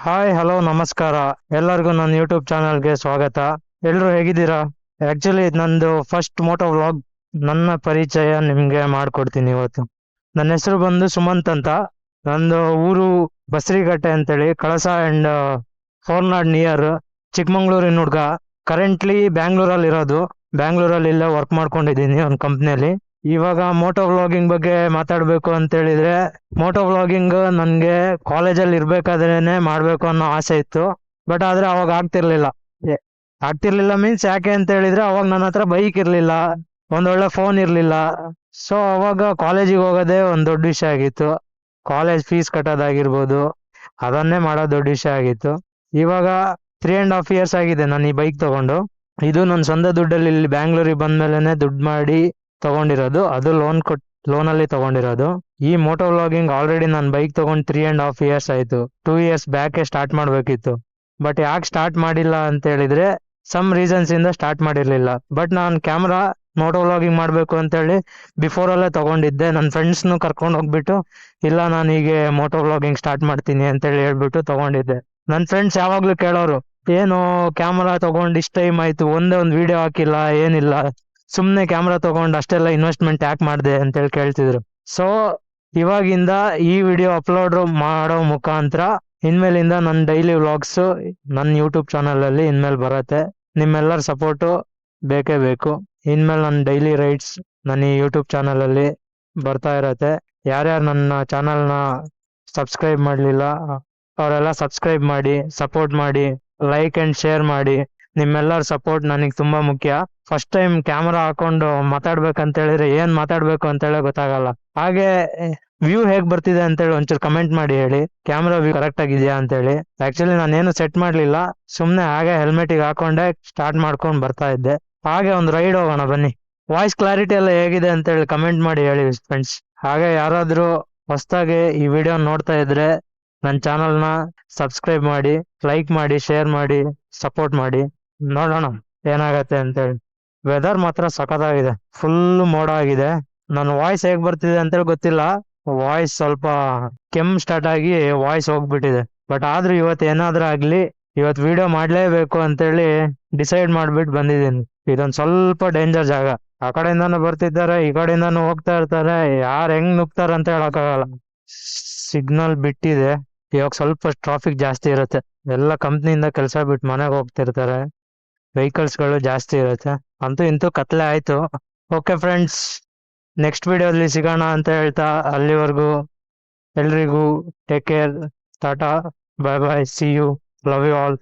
Hi hello ನಮಸ್ಕಾರ. ಎಲ್ಲರಿಗೂ ನನ್ನ ಯೂಟ್ಯೂಬ್ ಚಾನಲ್ಗೆ ಸ್ವಾಗತ. ಎಲ್ಲರೂ ಹೇಗಿದ್ದೀರಾ? ಆಕ್ಚುಲಿ ನಂದು ಫಸ್ಟ್ ಮೋಟೋ ವ್ಲಾಗ್. ನನ್ನ ಪರಿಚಯ ನಿಮಗೆ ಮಾಡ್ಕೊಡ್ತೀನಿ ಇವತ್ತು. ನನ್ನ ಹೆಸರು ಬಂದು ಸುಮಂತ್ ಅಂತ. ನಂದು ಊರು ಬಸರಿಘಟ್ಟೆ ಅಂತೇಳಿ, ಕಳಸ ಅಂಡ್ ಫೋರ್ನಾಡ್ ನಿಯರ್, ಚಿಕ್ಕಮಂಗ್ಳೂರಿನ ಹುಡ್ಗ. ಕರೆಂಟ್ಲಿ ಬ್ಯಾಂಗ್ಳೂರಲ್ಲಿ ಇರೋದು. ಬ್ಯಾಂಗ್ಳೂರಲ್ಲಿ ಇಲ್ಲೇ ವರ್ಕ್ ಮಾಡ್ಕೊಂಡಿದ್ದೀನಿ ಒಂದು ಕಂಪ್ನಿಯಲ್ಲಿ. ಇವಾಗ ಮೋಟೋ ವ್ಲಾಗಿಂಗ್ ಬಗ್ಗೆ ಮಾತಾಡಬೇಕು ಅಂತ ಹೇಳಿದ್ರೆ, ಮೋಟೋ ವ್ಲಾಗಿಂಗ್ ನನಗೆ ಕಾಲೇಜಲ್ಲಿ ಇರ್ಬೇಕಾದ್ರೇನೆ ಮಾಡಬೇಕು ಅನ್ನೋ ಆಸೆ ಇತ್ತು. ಬಟ್ ಆದ್ರೆ ಅವಾಗ ಆಗ್ತಿರ್ಲಿಲ್ಲ. ಆಗ್ತಿರ್ಲಿಲ್ಲ ಮೀನ್ಸ್ ಯಾಕೆ ಅಂತ ಹೇಳಿದ್ರೆ, ಅವಾಗ ನನ್ನ ಹತ್ರ ಬೈಕ್ ಇರ್ಲಿಲ್ಲ, ಒಂದೊಳ್ಳೆ ಫೋನ್ ಇರ್ಲಿಲ್ಲ. ಸೊ ಅವಾಗ ಕಾಲೇಜಿಗೆ ಹೋಗೋದೇ ಒಂದು ದೊಡ್ಡ ವಿಷಯ ಆಗಿತ್ತು. ಕಾಲೇಜ್ ಫೀಸ್ ಕಟ್ಟೋದಾಗಿರ್ಬೋದು, ಅದನ್ನೇ ಮಾಡೋದು ದೊಡ್ಡ ವಿಷಯ ಆಗಿತ್ತು. ಇವಾಗ 3.5 years ಆಗಿದೆ ನಾನು ಈ ಬೈಕ್ ತಗೊಂಡು. ಇದು ನನ್ನ ಸ್ವಂತ ದುಡ್ಡಲ್ಲಿ ಇಲ್ಲಿ ಬ್ಯಾಂಗ್ಳೂರಿಗೆ ಬಂದ್ಮೇಲೆನೆ ದುಡ್ಡು ಮಾಡಿ ತಗೊಂಡಿರೋದು. ಅದು ಲೋನಲ್ಲಿ ತಗೊಂಡಿರೋದು. ಈ ಮೋಟೋ ವ್ಲಾಗಿಂಗ್ ಆಲ್ರೆಡಿ ನಾನು ಬೈಕ್ ತಗೊಂಡು 3.5 years ಆಯ್ತು. 2 years ಬ್ಯಾಕೆ ಸ್ಟಾರ್ಟ್ ಮಾಡ್ಬೇಕಿತ್ತು. ಬಟ್ ಯಾಕೆ ಸ್ಟಾರ್ಟ್ ಮಾಡಿಲ್ಲ ಅಂತ ಹೇಳಿದ್ರೆ, ಸಮ್ ರೀಸನ್ಸ್ ಇಂದ ಸ್ಟಾರ್ಟ್ ಮಾಡಿರ್ಲಿಲ್ಲ. ಬಟ್ ನಾನು ಕ್ಯಾಮ್ರಾ ಮೋಟೋ ವ್ಲಾಗಿಂಗ್ ಮಾಡಬೇಕು ಅಂತೇಳಿ ಬಿಫೋರಲ್ಲೇ ತಗೊಂಡಿದ್ದೆ. ನನ್ನ ಫ್ರೆಂಡ್ಸ್ನು ಕರ್ಕೊಂಡು ಹೋಗ್ಬಿಟ್ಟು, ಇಲ್ಲ ನಾನು ಹೀಗೆ ಮೋಟೋ ವ್ಲಾಗಿಂಗ್ ಸ್ಟಾರ್ಟ್ ಮಾಡ್ತೀನಿ ಅಂತೇಳಿ ಹೇಳ್ಬಿಟ್ಟು ತಗೊಂಡಿದ್ದೆ. ನನ್ನ ಫ್ರೆಂಡ್ಸ್ ಯಾವಾಗ್ಲೂ ಕೇಳೋರು, ಏನು ಕ್ಯಾಮ್ರಾ ತಗೊಂಡು ಇಷ್ಟ ಟೈಮ್ ಆಯ್ತು, ಒಂದೇ ಒಂದು ವಿಡಿಯೋ ಹಾಕಿಲ್ಲ, ಏನಿಲ್ಲ, ಸುಮ್ಮನೆ ಕ್ಯಾಮ್ರಾ ತಗೊಂಡು ಅಷ್ಟೆಲ್ಲ ಇನ್ವೆಸ್ಟ್ಮೆಂಟ್ ಯಾಕೆ ಮಾಡಿದೆ ಅಂತೇಳಿ ಕೇಳ್ತಿದ್ರು. ಸೊ ಇವಾಗಿಂದ ಈ ವಿಡಿಯೋ ಅಪ್ಲೋಡ್ ಮಾಡೋ ಮುಖಾಂತರ ಇನ್ಮೇಲಿಂದ ನನ್ನ ಡೈಲಿ ವ್ಲಾಗ್ಸ್ ನನ್ನ ಯೂಟ್ಯೂಬ್ ಚಾನಲಲ್ಲಿ ಇನ್ಮೇಲೆ ಬರುತ್ತೆ. ನಿಮ್ಮೆಲ್ಲರ ಸಪೋರ್ಟು ಬೇಕೇ ಬೇಕು. ಇನ್ಮೇಲೆ ನನ್ನ ಡೈಲಿ ರೈಡ್ಸ್ ನನ್ನ ಈ ಯೂಟ್ಯೂಬ್ ಚಾನಲಲ್ಲಿ ಬರ್ತಾ ಇರತ್ತೆ. ಯಾರ್ಯಾರು ನನ್ನ ಚಾನಲ್ನ ಸಬ್ಸ್ಕ್ರೈಬ್ ಮಾಡಲಿಲ್ಲ ಅವರೆಲ್ಲ ಸಬ್ಸ್ಕ್ರೈಬ್ ಮಾಡಿ, ಸಪೋರ್ಟ್ ಮಾಡಿ, ಲೈಕ್ ಆ್ಯಂಡ್ ಶೇರ್ ಮಾಡಿ. ನಿಮ್ಮೆಲ್ಲರ ಸಪೋರ್ಟ್ ನನಗೆ ತುಂಬ ಮುಖ್ಯ. ಫಸ್ಟ್ ಟೈಮ್ ಕ್ಯಾಮ್ರಾ ಹಾಕೊಂಡು ಮಾತಾಡ್ಬೇಕಂತ ಹೇಳಿದ್ರೆ ಏನ್ ಮಾತಾಡ್ಬೇಕು ಅಂತೇಳಿ ಗೊತ್ತಾಗಲ್ಲ. ಹಾಗೆ ವ್ಯೂ ಹೇಗ್ ಬರ್ತಿದೆ ಅಂತೇಳಿ ಒಂಚೂರು ಕಮೆಂಟ್ ಮಾಡಿ ಹೇಳಿ, ಕ್ಯಾಮ್ರಾ ವ್ಯೂ ಕರೆಕ್ಟ್ ಆಗಿದೆಯಾ ಅಂತೇಳಿ. ಆಕ್ಚುಲಿ ನಾನೇನು ಸೆಟ್ ಮಾಡ್ಲಿಲ್ಲ, ಸುಮ್ಮನೆ ಹಾಗೆ ಹೆಲ್ಮೆಟಿಗೆ ಹಾಕೊಂಡೆ ಸ್ಟಾರ್ಟ್ ಮಾಡ್ಕೊಂಡು ಬರ್ತಾ ಇದ್ದೆ. ಹಾಗೆ ಒಂದು ರೈಡ್ ಹೋಗೋಣ ಬನ್ನಿ. ವಾಯ್ಸ್ ಕ್ಲಾರಿಟಿ ಎಲ್ಲ ಹೇಗಿದೆ ಅಂತೇಳಿ ಕಮೆಂಟ್ ಮಾಡಿ ಹೇಳಿ ಫ್ರೆಂಡ್ಸ್. ಹಾಗೆ ಯಾರಾದರೂ ಹೊಸದಾಗಿ ಈ ವಿಡಿಯೋ ನೋಡ್ತಾ ಇದ್ರೆ ನನ್ನ ಚಾನಲ್ನ ಸಬ್ಸ್ಕ್ರೈಬ್ ಮಾಡಿ, ಲೈಕ್ ಮಾಡಿ, ಶೇರ್ ಮಾಡಿ, ಸಪೋರ್ಟ್ ಮಾಡಿ. ನೋಡೋಣ ಏನಾಗತ್ತೆ ಅಂತೇಳಿ. ವೆದರ್ ಮಾತ್ರ ಸಖತ್ತಾಗಿದೆ, ಫುಲ್ ಮೋಡ ಆಗಿದೆ. ನನ್ನ ವಾಯ್ಸ್ ಹೇಗ್ ಬರ್ತಿದೆ ಅಂತೇಳಿ ಗೊತ್ತಿಲ್ಲ. ವಾಯ್ಸ್ ಸ್ವಲ್ಪ ಕೆಮ್ಮು ಸ್ಟಾರ್ಟ್ ಆಗಿ ವಾಯ್ಸ್ ಹೋಗ್ಬಿಟ್ಟಿದೆ. ಬಟ್ ಆದ್ರೂ ಇವತ್ತು ಏನಾದ್ರೂ ಆಗ್ಲಿ, ಇವತ್ತು ವಿಡಿಯೋ ಮಾಡ್ಲೇಬೇಕು ಅಂತೇಳಿ ಡಿಸೈಡ್ ಮಾಡ್ಬಿಟ್ಟು ಬಂದಿದ್ದೀನಿ. ಇದೊಂದು ಸ್ವಲ್ಪ ಡೇಂಜರ್ ಜಾಗ. ಆ ಕಡೆಯಿಂದಾನು ಬರ್ತಿದ್ದಾರೆ, ಈ ಕಡೆಯಿಂದಾನು ಹೋಗ್ತಾ ಇರ್ತಾರೆ. ಯಾರು ಹೆಂಗ್ ನುಗ್ತಾರೆ ಅಂತ ಹೇಳಕ್ಕಾಗಲ್ಲ. ಸಿಗ್ನಲ್ ಬಿಟ್ಟಿದೆ. ಇವಾಗ ಸ್ವಲ್ಪ ಟ್ರಾಫಿಕ್ ಜಾಸ್ತಿ ಇರುತ್ತೆ. ಎಲ್ಲ ಕಂಪ್ನಿಯಿಂದ ಕೆಲಸ ಬಿಟ್ಟು ಮನೆಗೆ ಹೋಗ್ತಿರ್ತಾರೆ. ವೆಹಿಕಲ್ಸ್ಗಳು ಜಾಸ್ತಿ ಇರುತ್ತೆ. ಅಂತೂ ಇಂತೂ ಕತ್ಲೆ ಆಯ್ತು. ಓಕೆ ಫ್ರೆಂಡ್ಸ್, ನೆಕ್ಸ್ಟ್ ವಿಡಿಯೋದಲ್ಲಿ ಸಿಗೋಣ ಅಂತ ಹೇಳ್ತಾ, ಅಲ್ಲಿವರೆಗೂ ಎಲ್ರಿಗೂ take care, tata, bye bye, see you, love you all.